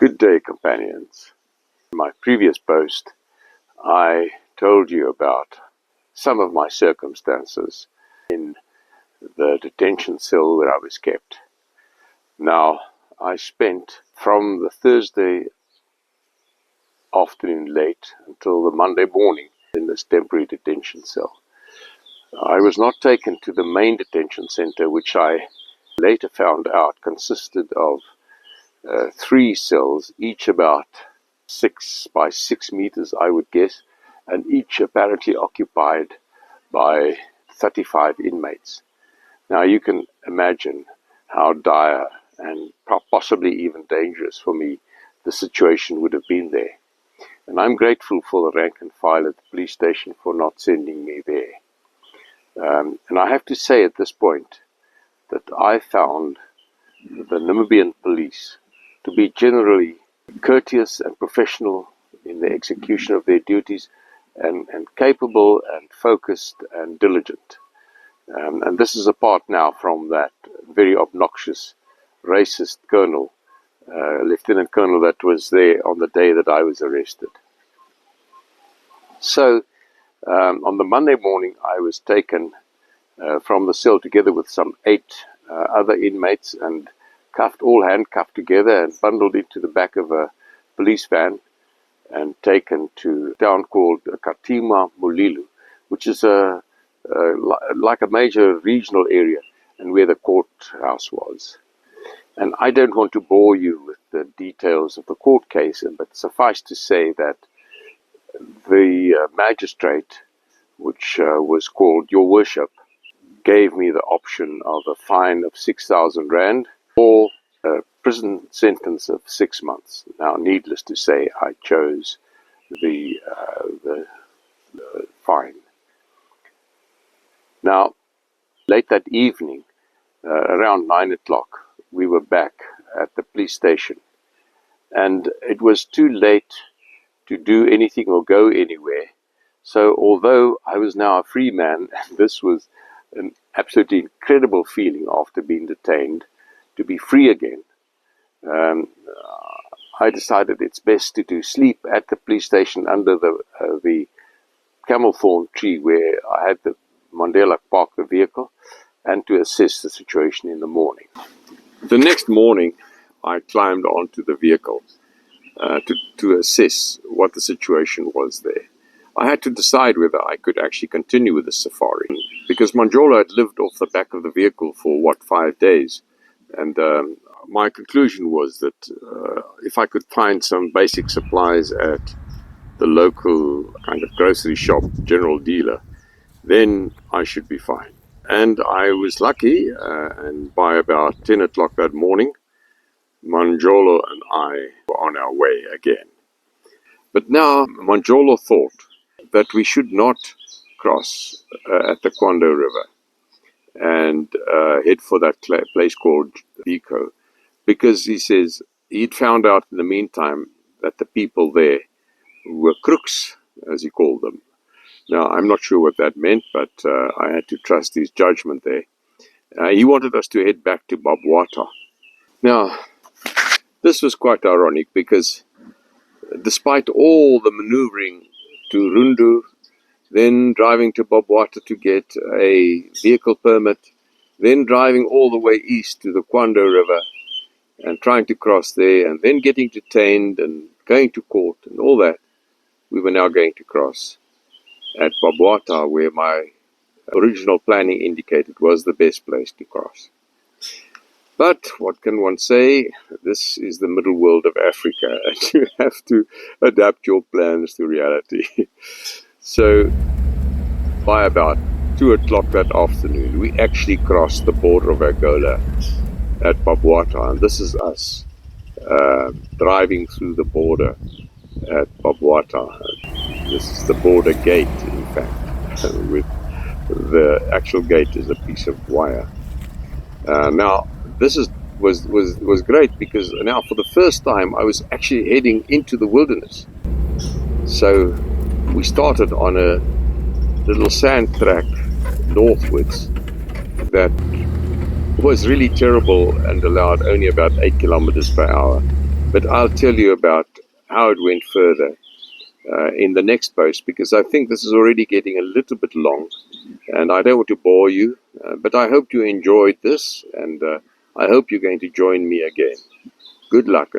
Good day, companions. In my previous post, I told you about some of my circumstances in the detention cell where I was kept. Now, I spent from the Thursday afternoon late until the Monday morning in this temporary detention cell. I was not taken to the main detention center, which I later found out consisted of 3 cells, each about 6 by 6 meters, I would guess, and each apparently occupied by 35 inmates. Now you can imagine how dire and possibly even dangerous for me the situation would have been there. And I'm grateful for the rank and file at the police station for not sending me there. And I have to say at this point that I found the Namibian police to be generally courteous and professional in the execution of their duties, and capable and focused and diligent. And this is apart now from that very obnoxious, racist colonel, lieutenant colonel that was there on the day that I was arrested. So on the Monday morning, I was taken from the cell together with some 8 other inmates and all handcuffed together and bundled into the back of a police van and taken to a town called Katima Mulilu, which is like a major regional area and where the courthouse was. And I don't want to bore you with the details of the court case, but suffice to say that the magistrate, which was called Your Worship, gave me the option of a fine of 6,000 rand or a prison sentence of 6 months. Now, needless to say, I chose the fine. Now, late that evening, around 9 o'clock, we were back at the police station, and it was too late to do anything or go anywhere. So although I was now a free man, and this was an absolutely incredible feeling after being detained, to be free again, I decided it's best to sleep at the police station under the camel thorn tree where I had the Mandela park the vehicle, and to assess the situation in the morning. The next morning, I climbed onto the vehicle to assess what the situation was there. I had to decide whether I could actually continue with the safari, because Manjolo had lived off the back of the vehicle for, 5 days. And my conclusion was that if I could find some basic supplies at the local kind of grocery shop, general dealer, then I should be fine. And I was lucky, and by about 10 o'clock that morning, Manjolo and I were on our way again. But now Manjolo thought that we should not cross at the Kwando River and head for that place called Biko, because he says he'd found out in the meantime that the people there were crooks, as he called them. Now, I'm not sure what that meant, but I had to trust his judgment there. He wanted us to head back to Babwata. Now, this was quite ironic because despite all the maneuvering to Rundu, then driving to Babwata to get a vehicle permit, then driving all the way east to the Kwando River and trying to cross there, and then getting detained and going to court and all that, we were now going to cross at Babwata, where my original planning indicated was the best place to cross. But what can one say? This is the middle world of Africa, and you have to adapt your plans to reality. So by about 2 o'clock that afternoon, we actually crossed the border of Angola at Babwata, and this is us driving through the border at Babwata. This is the border gate, in fact, with the actual gate is a piece of wire. Now, this was great because now for the first time I was actually heading into the wilderness. So we started on a little sand track northwards that was really terrible and allowed only about 8 kilometers per hour. But I'll tell you about how it went further in the next post, because I think this is already getting a little bit long and I don't want to bore you, but I hope you enjoyed this, and I hope you're going to join me again. Good luck.